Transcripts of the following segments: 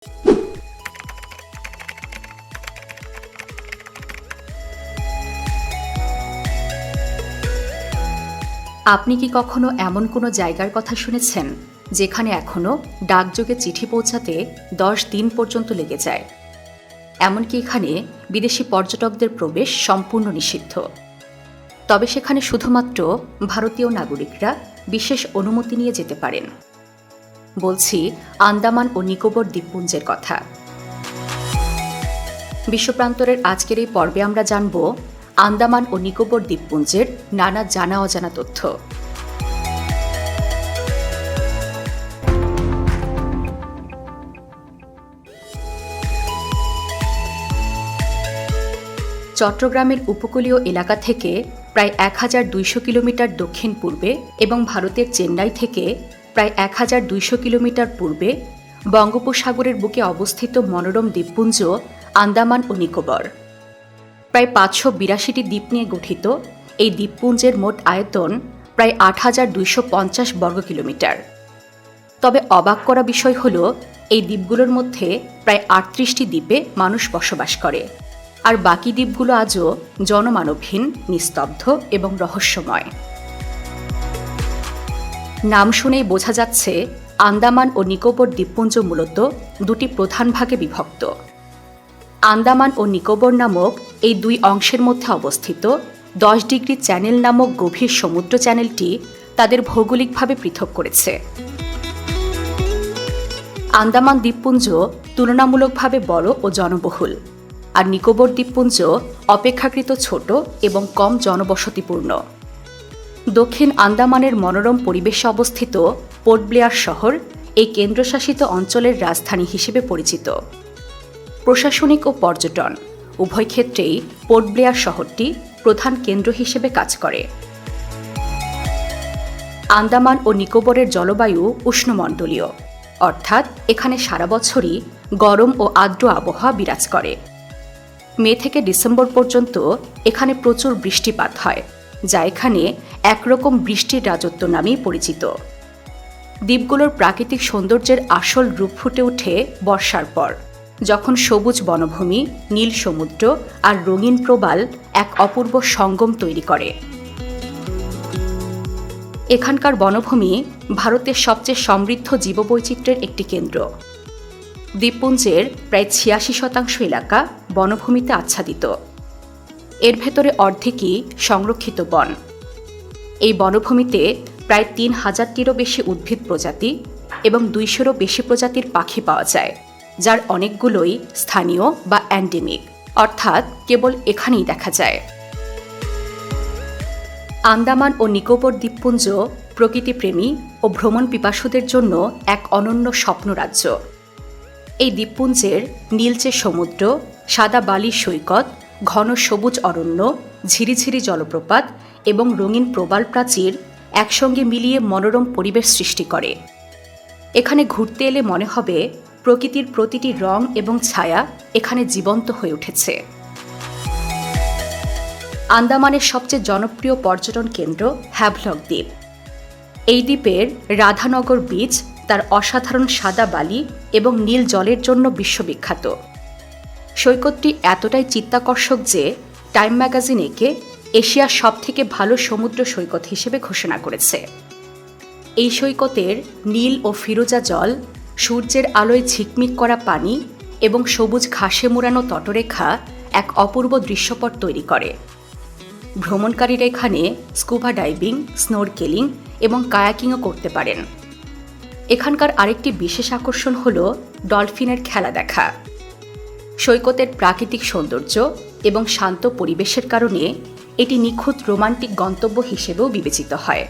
আপনি কি কখনো এমন কোনো জায়গার কথা শুনেছেন যেখানে এখনও ডাকযোগে চিঠি পৌঁছাতে 10 দিন পর্যন্ত লেগে যায়? এমনকি এখানে বিদেশি পর্যটকদের প্রবেশ সম্পূর্ণ নিষিদ্ধ। তবে সেখানে শুধুমাত্র ভারতীয় নাগরিকরা বিশেষ অনুমতি নিয়ে যেতে পারেন। বলছি আন্দামান ও নিকোবর দ্বীপপুঞ্জের কথা। বিশ্বপ্রান্তরের আজকের এই পর্বে আমরা জানব আন্দামান ও নিকোবর দ্বীপপুঞ্জের নানা জানা অজানা তথ্য। চট্টগ্রামের উপকূলীয় এলাকা থেকে প্রায় 1200 কিলোমিটার দক্ষিণ পূর্বে এবং ভারতের চেন্নাই থেকে প্রায় 1200 কিলোমিটার পূর্বে বঙ্গোপসাগরের বুকে অবস্থিত মনোরম দ্বীপপুঞ্জ আন্দামান ও নিকোবর। প্রায় 582টি দ্বীপ নিয়ে গঠিত এই দ্বীপপুঞ্জের মোট আয়তন প্রায় 8250 বর্গ কিলোমিটার। তবে অবাক করা বিষয় হল এই দ্বীপগুলোর মধ্যে প্রায় 38টি দ্বীপে মানুষ বসবাস করে, আর বাকি দ্বীপগুলো আজও জনমানবহীন, নিস্তব্ধ এবং রহস্যময়। নাম শুনেই বোঝা যাচ্ছে আন্দামান ও নিকোবর দ্বীপপুঞ্জ মূলত দুটি প্রধান ভাগে বিভক্ত। আন্দামান ও নিকোবর নামক এই দুই অংশের মধ্যে অবস্থিত 10 ডিগ্রি চ্যানেল নামক গভীর সমুদ্র চ্যানেলটি তাদের ভৌগোলিকভাবে পৃথক করেছে। আন্দামান দ্বীপপুঞ্জ তুলনামূলকভাবে বড় ও জনবহুল, আর নিকোবর দ্বীপপুঞ্জ অপেক্ষাকৃত ছোট এবং কম জনবসতিপূর্ণ। দক্ষিণ আন্দামানের মনোরম পরিবেশে অবস্থিত পোর্ট ব্লেয়ার শহর এই কেন্দ্রশাসিত অঞ্চলের রাজধানী হিসেবে পরিচিত। প্রশাসনিক ও পর্যটন উভয় ক্ষেত্রেই পোর্ট ব্লেয়ার শহরটি প্রধান কেন্দ্র হিসেবে কাজ করে। আন্দামান ও নিকোবরের জলবায়ু উষ্ণমণ্ডলীয়, অর্থাৎ এখানে সারা বছরই গরম ও আর্দ্র আবহাওয়া বিরাজ করে। মে থেকে ডিসেম্বর পর্যন্ত এখানে প্রচুর বৃষ্টিপাত হয়, যা এখানে একরকম বৃষ্টির রাজত্ব নামেই পরিচিত। দ্বীপগুলোর প্রাকৃতিক সৌন্দর্যের আসল রূপ ফুটে ওঠে বর্ষার পর, যখন সবুজ বনভূমি, নীল সমুদ্র আর রঙিন প্রবাল এক অপূর্ব সঙ্গম তৈরি করে। এখানকার বনভূমি ভারতের সবচেয়ে সমৃদ্ধ জীববৈচিত্র্যের একটি কেন্দ্র। দ্বীপপুঞ্জের প্রায় 86% এলাকা বনভূমিতে আচ্ছাদিত। এর ভেতরে অর্ধেকই সংরক্ষিত বন। এই বনভূমিতে প্রায় 3000টিরও বেশি উদ্ভিদ প্রজাতি এবং 200রও বেশি প্রজাতির পাখি পাওয়া যায়, যার অনেকগুলোই স্থানীয় বা এন্ডেমিক, অর্থাৎ কেবল এখানেই দেখা যায়। আন্দামান ও নিকোবর দ্বীপপুঞ্জ প্রকৃতিপ্রেমী ও ভ্রমণ পিপাসুদের জন্য এক অনন্য স্বপ্নরাজ্য। এই দ্বীপপুঞ্জের নীলচে সমুদ্র, সাদা বালির সৈকত, ঘন সবুজ অরণ্য, ঝিরিঝিরি জলপ্রপাত এবং রঙিন প্রবাল প্রাচীর একসঙ্গে মিলিয়ে মনোরম পরিবেশ সৃষ্টি করে। এখানে ঘুরতে এলে মনে হবে প্রকৃতির প্রতিটি রং এবং ছায়া এখানে জীবন্ত হয়ে উঠেছে। আন্দামানের সবচেয়ে জনপ্রিয় পর্যটন কেন্দ্র হ্যাভলক দ্বীপ। এই দ্বীপের রাধানগর বিচ তার অসাধারণ সাদা বালি এবং নীল জলের জন্য বিশ্ববিখ্যাত। সৈকতটি এতটাই চিত্তাকর্ষক যে টাইম ম্যাগাজিন একে এশিয়ার সবথেকে ভালো সমুদ্র সৈকত হিসেবে ঘোষণা করেছে। এই সৈকতের নীল ও ফিরোজা জল, সূর্যের আলোয় ঝিকমিক করা পানি এবং সবুজ ঘাসে মোড়ানো তটরেখা এক অপূর্ব দৃশ্যপট তৈরি করে। ভ্রমণকারীরা এখানে স্কুবা ডাইভিং, স্নোরকেলিং এবং কায়াকিংও করতে পারেন। এখানকার আরেকটি বিশেষ আকর্ষণ হল ডলফিনের খেলা দেখা। সৈকতের প্রাকৃতিক সৌন্দর্য এবং শান্ত পরিবেশের কারণে এটি নিখুঁত রোমান্টিক গন্তব্য হিসেবেও বিবেচিত হয়।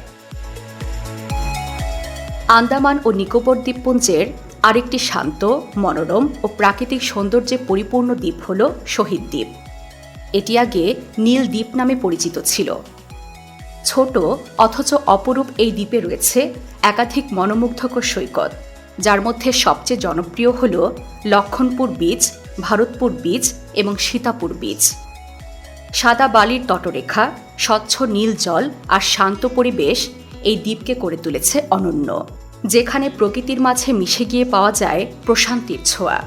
আন্দামান ও নিকোবর দ্বীপপুঞ্জের আরেকটি শান্ত, মনোরম ও প্রাকৃতিক সৌন্দর্যে পরিপূর্ণ দ্বীপ হল শহীদ দ্বীপ। এটি আগে নীল দ্বীপ নামে পরিচিত ছিল। ছোট অথচ অপরূপ এই দ্বীপে রয়েছে একাধিক মনোমুগ্ধকর সৈকত, যার মধ্যে সবচেয়ে জনপ্রিয় হল লক্ষণপুর বিচ, ভারতপুর বিচ এবং সীতাপুর বিচ। সাদা বালির তটরেখা, স্বচ্ছ নীল জল আর শান্ত পরিবেশ এই দ্বীপকে করে তুলেছে অনন্য। যেখানে প্রকৃতির মাঝে মিশে গিয়ে পাওয়া যায় প্রশান্তির ছোঁয়া।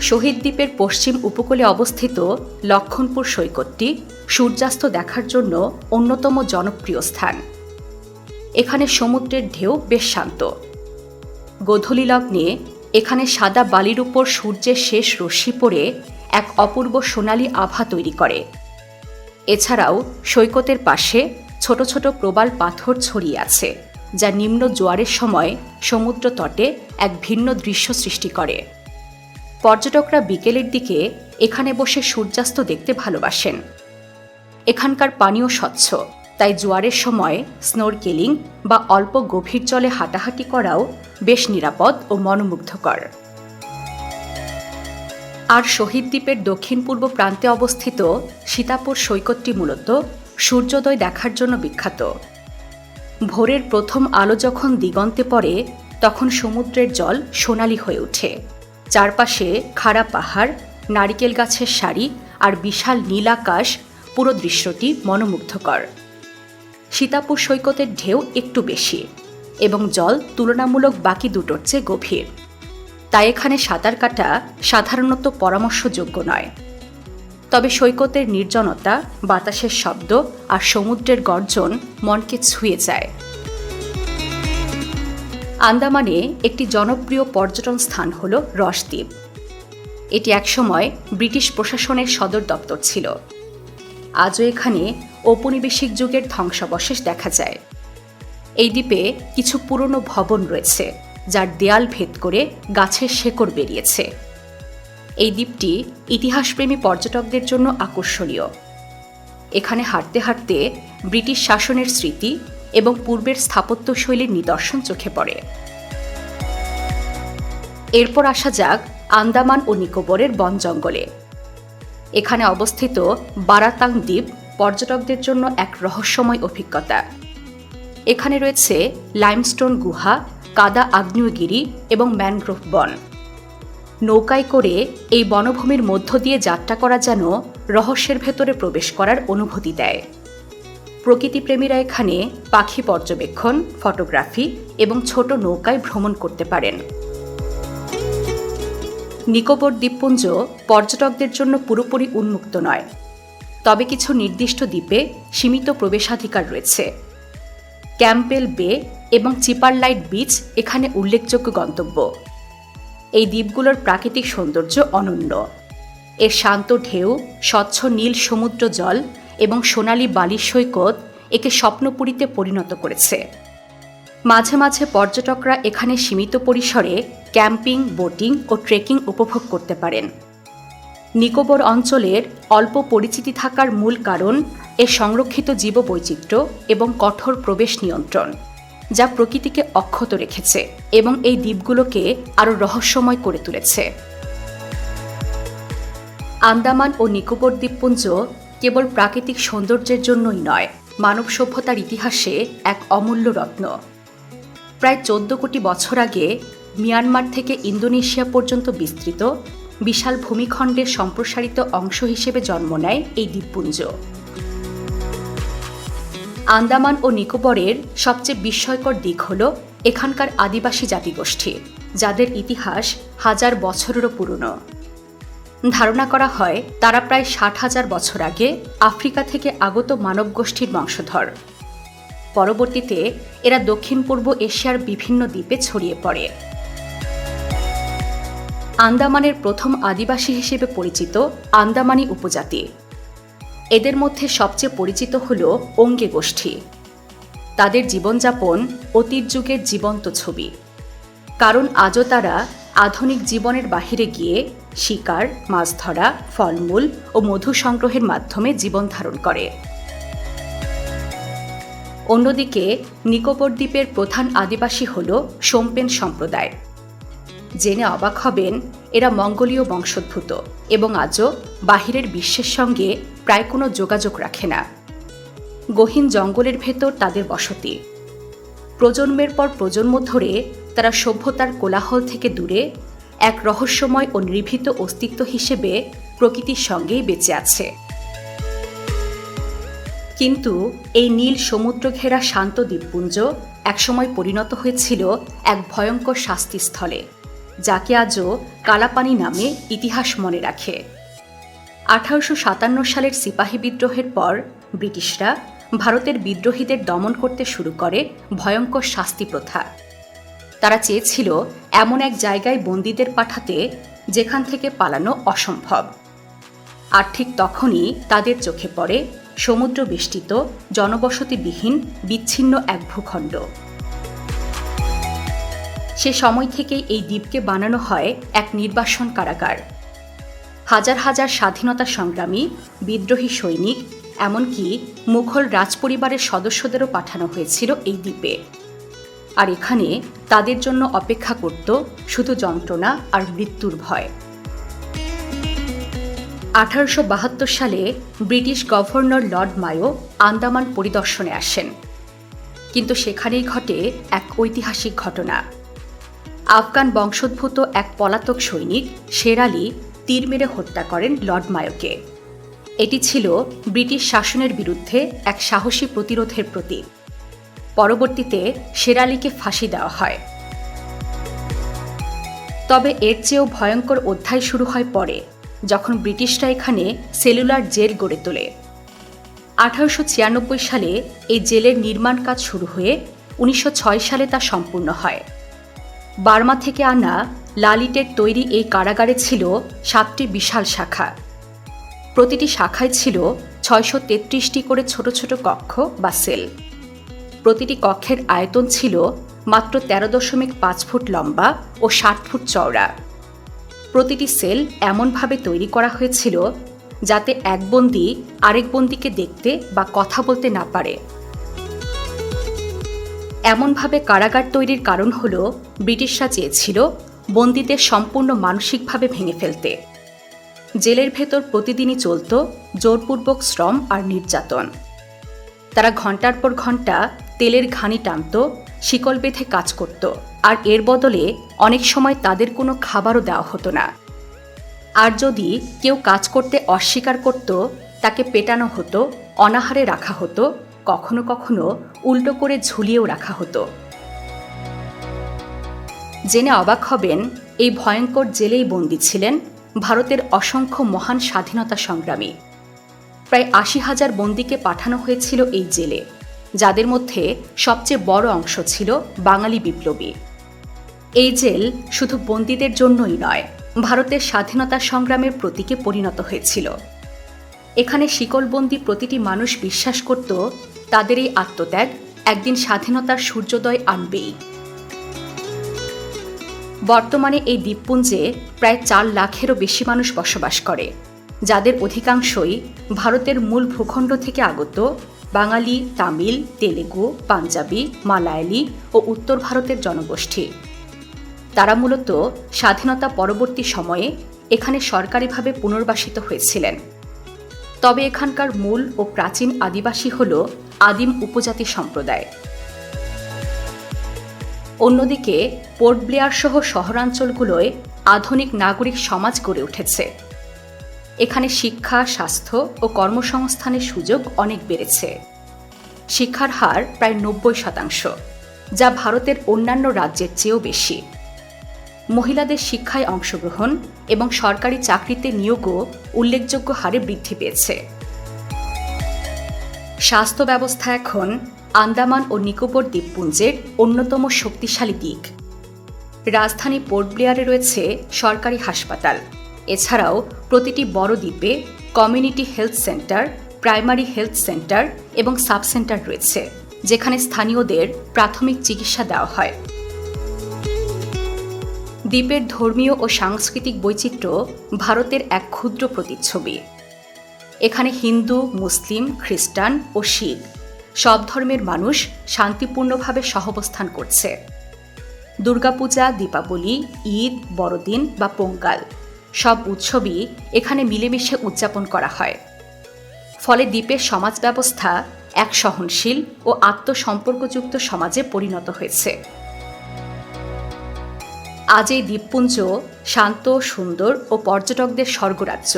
শহীদ দ্বীপের পশ্চিম উপকূলে অবস্থিত লক্ষণপুর সৈকতটি সূর্যাস্ত দেখার জন্য অন্যতম জনপ্রিয় স্থান। এখানে সমুদ্রের ঢেউ বেশ শান্ত। গোধূলি লগ্নে এখানে সাদা বালির উপর সূর্যের শেষ রশ্মি পড়ে এক অপূর্ব সোনালী আভা তৈরি করে। এছাড়াও সৈকতের পাশে ছোট ছোট প্রবাল পাথর ছড়িয়ে আছে, যা নিম্ন জোয়ারের সময় সমুদ্র তটে এক ভিন্ন দৃশ্য সৃষ্টি করে। পর্যটকরা বিকেলের দিকে এখানে বসে সূর্যাস্ত দেখতে ভালোবাসেন। এখানকার পানিও স্বচ্ছ, তাই জোয়ারের সময় স্নোরকেলিং বা অল্প গভীর জলে হাঁটাহাঁটি করাও বেশ নিরাপদ ও মনোমুগ্ধকর। আর শহীদ দ্বীপের দক্ষিণ পূর্ব প্রান্তে অবস্থিত সীতাপুর সৈকতটি মূলত সূর্যোদয় দেখার জন্য বিখ্যাত। ভোরের প্রথম আলো যখন দিগন্তে পড়ে তখন সমুদ্রের জল সোনালী হয়ে ওঠে। চারপাশে খাড়া পাহাড়, নারিকেল গাছের সারি আর বিশাল নীল আকাশ, পুরো দৃশ্যটি মনোমুগ্ধকর। সীতাপুর সৈকতের ঢেউ একটু বেশি এবং জল তুলনামূলক বাকি দুটোর চেয়ে গভীর, তাই এখানে সাঁতার কাটা সাধারণত পরামর্শযোগ্য নয়। তবে সৈকতের নির্জনতা, বাতাসের শব্দ আর সমুদ্রের গর্জন মনকে ছুঁয়ে যায়। আন্দামানে একটি জনপ্রিয় পর্যটন স্থান হল রস দ্বীপ। এটি একসময় ব্রিটিশ প্রশাসনের সদর দপ্তর ছিল। আজও এখানে ঔপনিবেশিক যুগের ধ্বংসাবশেষ দেখা যায়। এই দ্বীপে কিছু পুরনো ভবন রয়েছে, যার দেয়াল ভেদ করে গাছের শেকড় বেরিয়েছে। এই দ্বীপটি ইতিহাসপ্রেমী পর্যটকদের জন্য আকর্ষণীয়। এখানে হাঁটতে হাঁটতে ব্রিটিশ শাসনের স্মৃতি এবং পূর্বের স্থাপত্যশৈলীর নিদর্শন চোখে পড়ে। এরপর আসা যাক আন্দামান ও নিকোবরের বন জঙ্গলে। এখানে অবস্থিত বারাতাং দ্বীপ পর্যটকদের জন্য এক রহস্যময় অভিজ্ঞতা। এখানে রয়েছে লাইমস্টোন গুহা, কাদা আগ্নেয়গিরি এবং ম্যানগ্রোভ বন। নৌকায় করে এই বনভূমির মধ্য দিয়ে যাত্রা করা যেন রহস্যের ভেতরে প্রবেশ করার অনুভূতি দেয়। প্রকৃতিপ্রেমীরা এখানে পাখি পর্যবেক্ষণ, ফটোগ্রাফি এবং ছোট নৌকায় ভ্রমণ করতে পারেন। নিকোবর দ্বীপপুঞ্জ পর্যটকদের জন্য পুরোপুরি উন্মুক্ত নয়, তবে কিছু নির্দিষ্ট দ্বীপে সীমিত প্রবেশাধিকার রয়েছে। ক্যাম্পবেল বে এবং চিপারলাইট বিচ এখানে উল্লেখযোগ্য গন্তব্য। এই দ্বীপগুলোর প্রাকৃতিক সৌন্দর্য অনন্য। এর শান্ত ঢেউ, স্বচ্ছ নীল সমুদ্র জল এবং সোনালী বালির সৈকত একে স্বপ্নপুরীতে পরিণত করেছে। মাঝে মাঝে পর্যটকরা এখানে সীমিত পরিসরে ক্যাম্পিং, বোটিং ও ট্রেকিং উপভোগ করতে পারেন। নিকোবর অঞ্চলের অল্প পরিচিতি থাকার মূল কারণ এর সংরক্ষিত জীববৈচিত্র্য এবং কঠোর প্রবেশ নিয়ন্ত্রণ, যা প্রকৃতিকে অক্ষত রেখেছে এবং এই দ্বীপগুলোকে আরও রহস্যময় করে তুলেছে। আন্দামান ও নিকোবর দ্বীপপুঞ্জ কেবল প্রাকৃতিক সৌন্দর্যের জন্যই নয়, মানব সভ্যতার ইতিহাসে এক অমূল্য রত্ন। প্রায় 14 কোটি বছর আগে মিয়ানমার থেকে ইন্দোনেশিয়া পর্যন্ত বিস্তৃত বিশাল ভূমিখণ্ডের সম্প্রসারিত অংশ হিসেবে জন্ম নেয় এই দ্বীপপুঞ্জ। আন্দামান ও নিকোবরের সবচেয়ে বিস্ময়কর দিক হল এখানকার আদিবাসী জাতিগোষ্ঠী, যাদের ইতিহাস হাজার বছরেরও পুরনো। ধারণা করা হয় তারা প্রায় 60,000 বছর আগে আফ্রিকা থেকে আগত মানব গোষ্ঠীর বংশধর। পরবর্তীতে এরা দক্ষিণ পূর্ব এশিয়ার বিভিন্ন দ্বীপে ছড়িয়ে পড়ে। আন্দামানের প্রথম আদিবাসী হিসেবে পরিচিত আন্দামানি উপজাতি। এদের মধ্যে সবচেয়ে পরিচিত হল ওঙ্গে গোষ্ঠী। তাদের জীবনযাপন অতীত যুগের জীবন্ত ছবি, কারণ আজও তারা আধুনিক জীবনের বাহিরে গিয়ে শিকার, মাছ ধরা, ফলমূল ও মধু সংগ্রহের মাধ্যমে জীবন ধারণ করে। অন্যদিকে নিকোবর দ্বীপের প্রধান আদিবাসী হল সোমপেন সম্প্রদায়। জেনে অবাক হবেন, এরা মঙ্গোলীয় বংশোদ্ভূত এবং আজও বাহিরের বিশ্বের সঙ্গে প্রায় কোনো যোগাযোগ রাখে না। গহীন জঙ্গলের ভেতর তাদের বসতি। প্রজন্মের পর প্রজন্ম ধরে তারা সভ্যতার কোলাহল থেকে দূরে এক রহস্যময় ও নিভৃত অস্তিত্ব হিসেবে প্রকৃতির সঙ্গেই বেঁচে আছে। কিন্তু এই নীল সমুদ্র ঘেরা শান্ত দ্বীপপুঞ্জ একসময় পরিণত হয়েছিল এক ভয়ঙ্কর শাস্তিস্থলে, যাকে আজও কালাপানি নামে ইতিহাস মনে রাখে। 1857 সালের সিপাহী বিদ্রোহের পর ব্রিটিশরা ভারতের বিদ্রোহীদের দমন করতে শুরু করে ভয়ঙ্কর শাস্তি প্রথা। তারা চেয়েছিল এমন এক জায়গায় বন্দীদের পাঠাতে যেখান থেকে পালানো অসম্ভব। আর ঠিক তখনই তাদের চোখে পড়ে সমুদ্র বেষ্টিত জনবসতিবিহীন বিচ্ছিন্ন এক ভূখণ্ড। সে সময় থেকেই এই দ্বীপকে বানানো হয় এক নির্বাসন কারাগার। হাজার হাজার স্বাধীনতা সংগ্রামী, বিদ্রোহী সৈনিক, এমনকি মুঘল রাজপরিবারের সদস্যদেরও পাঠানো হয়েছিল এই দ্বীপে। আর এখানে তাদের জন্য অপেক্ষা করত শুধু যন্ত্রণা আর মৃত্যুর ভয়। 1872 সালে British governor Lord Mayo Andaman পরিদর্শনে আসেন, কিন্তু সেখানেই ঘটে এক ঐতিহাসিক ঘটনা। আফগান বংশোদ্ভূত এক পলাতক সৈনিক শের আলী তীর মেরে হত্যা করেন লর্ড মায়োকে। এটি ছিল ব্রিটিশ শাসনের বিরুদ্ধে এক সাহসী প্রতিরোধের প্রতীক। পরবর্তীতে শের আলীকে ফাঁসি দেওয়া হয়। তবে এর চেয়েও ভয়ঙ্কর অধ্যায় শুরু হয় পরে, যখন ব্রিটিশরা এখানে সেলুলার জেল গড়ে তোলে। 1896 সালে এই জেলের নির্মাণ কাজ শুরু হয়ে 1906 সালে তা সম্পূর্ণ হয়। বার্মা থেকে আনা লালিটের তৈরি এই কারাগারে ছিল 7টি বিশাল শাখা। প্রতিটি শাখায় ছিল 633টি করে ছোট ছোট কক্ষ বা সেল। প্রতিটি কক্ষের আয়তন ছিল মাত্র 13.5 ফুট লম্বা ও 60 ফুট চওড়া। প্রতিটি সেল এমনভাবে তৈরি করা হয়েছিল যাতে এক বন্দী আরেক বন্দীকে দেখতে বা কথা বলতে না পারে। এমনভাবে কারাগার তৈরির কারণ হল ব্রিটিশরা চেয়েছিল বন্দীদের সম্পূর্ণ মানসিকভাবে ভেঙে ফেলতে। জেলের ভেতর প্রতিদিনই চলত জোরপূর্বক শ্রম আর নির্যাতন। তারা ঘণ্টার পর ঘণ্টা তেলের ঘানি টানত, শিকল বেঁধে কাজ করত, আর এর বদলে অনেক সময় তাদের কোনো খাবারও দেওয়া হতো না। আর যদি কেউ কাজ করতে অস্বীকার করত, তাকে পেটানো হতো, অনাহারে রাখা হতো, কখনো কখনো উল্টো করে ঝুলিয়েও রাখা হতো। জেনে অবাক হবেন, এই ভয়ঙ্কর জেলেই বন্দী ছিলেন ভারতের অসংখ্য মহান স্বাধীনতা সংগ্রামী। প্রায় 80,000 বন্দীকে পাঠানো হয়েছিল এই জেলে, যাদের মধ্যে সবচেয়ে বড় অংশ ছিল বাঙালি বিপ্লবী। এই জেল শুধু বন্দীদের জন্যই নয়, ভারতের স্বাধীনতা সংগ্রামের প্রতীকে পরিণত হয়েছিল। এখানে শিকলবন্দী প্রতিটি মানুষ বিশ্বাস করত তাদের এই আত্মত্যাগ একদিন স্বাধীনতার সূর্যোদয় আনবেই। বর্তমানে এই দ্বীপপুঞ্জে প্রায় 4 লাখেরও বেশি মানুষ বসবাস করে, যাদের অধিকাংশই ভারতের মূল ভূখণ্ড থেকে আগত বাঙালি, তামিল, তেলেগু, পাঞ্জাবি, মালায়ালি ও উত্তর ভারতের জনগোষ্ঠী। তারা মূলত স্বাধীনতা পরবর্তী সময়ে এখানে সরকারিভাবে পুনর্বাসিত হয়েছিলেন। তবে এখানকার মূল ও প্রাচীন আদিবাসী হল আদিম উপজাতি সম্প্রদায়। অন্যদিকে পোর্ট ব্লেয়ার সহ শহরাঞ্চলগুলোয় আধুনিক নাগরিক সমাজ গড়ে উঠেছে। এখানে শিক্ষা, স্বাস্থ্য ও কর্মসংস্থানের সুযোগ অনেক বেড়েছে। শিক্ষার হার প্রায় 90%, যা ভারতের অন্যান্য রাজ্যের চেয়েও বেশি। মহিলাদের শিক্ষায় অংশগ্রহণ এবং সরকারি চাকরিতে নিয়োগও উল্লেখযোগ্য হারে বৃদ্ধি পেয়েছে। স্বাস্থ্য ব্যবস্থা এখন আন্দামান ও নিকোবর দ্বীপপুঞ্জের অন্যতম শক্তিশালী দিক। রাজধানী পোর্ট ব্লেয়ারে রয়েছে সরকারি হাসপাতাল। এছাড়াও প্রতিটি বড় দ্বীপে community health centre, primary health centre এবং সাব সেন্টার রয়েছে, যেখানে স্থানীয়দের প্রাথমিক চিকিৎসা দেওয়া হয়। দ্বীপের ধর্মীয় ও সাংস্কৃতিক বৈচিত্র্য ভারতের এক ক্ষুদ্র প্রতিচ্ছবি। এখানে হিন্দু, মুসলিম, খ্রিস্টান ও শিখ সব ধর্মের মানুষ শান্তিপূর্ণভাবে সহাবস্থান করছে। দুর্গাপূজা, দীপাবলি, ঈদ, বড়দিন বা পোঙ্গাল সব উৎসবই এখানে মিলেমিশে উদযাপন করা হয়। ফলে দ্বীপের সমাজ ব্যবস্থা এক সহনশীল ও আত্মসম্পর্কযুক্ত সমাজে পরিণত হয়েছে। আজ এই দ্বীপপুঞ্জ শান্ত, সুন্দর ও পর্যটকদের স্বর্গরাজ্য।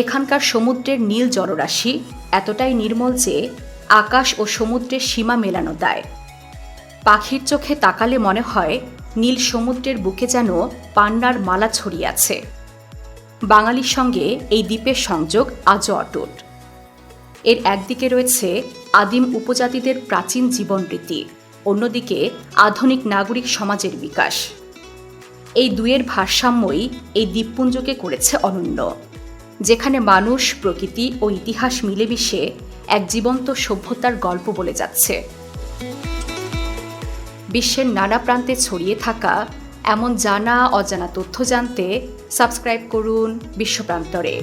এখানকার সমুদ্রের নীল জলরাশি এতটাই নির্মল যে আকাশ ও সমুদ্রের সীমা মেলানো দায়। পাখির চোখে তাকালে মনে হয় নীল সমুদ্রের বুকে যেন পান্নার মালা ছড়িয়ে আছে। বাঙালির সঙ্গে এই দ্বীপের সংযোগ আজও অটুট। এর একদিকে রয়েছে আদিম উপজাতিদের প্রাচীন জীবনরীতি, অন্যদিকে আধুনিক নাগরিক সমাজের বিকাশ। এই দুয়ের ভারসাম্যই এই দ্বীপপুঞ্জকে করেছে অনন্য, যেখানে মানুষ, প্রকৃতি ও ইতিহাস মিলেমিশে এক জীবন্ত সভ্যতার গল্প বলে যাচ্ছে। বিশ্বের নানা প্রান্তে ছড়িয়ে থাকা এমন জানা অজানা তথ্য জানতে সাবস্ক্রাইব করুন বিশ্বপ্রান্তরে।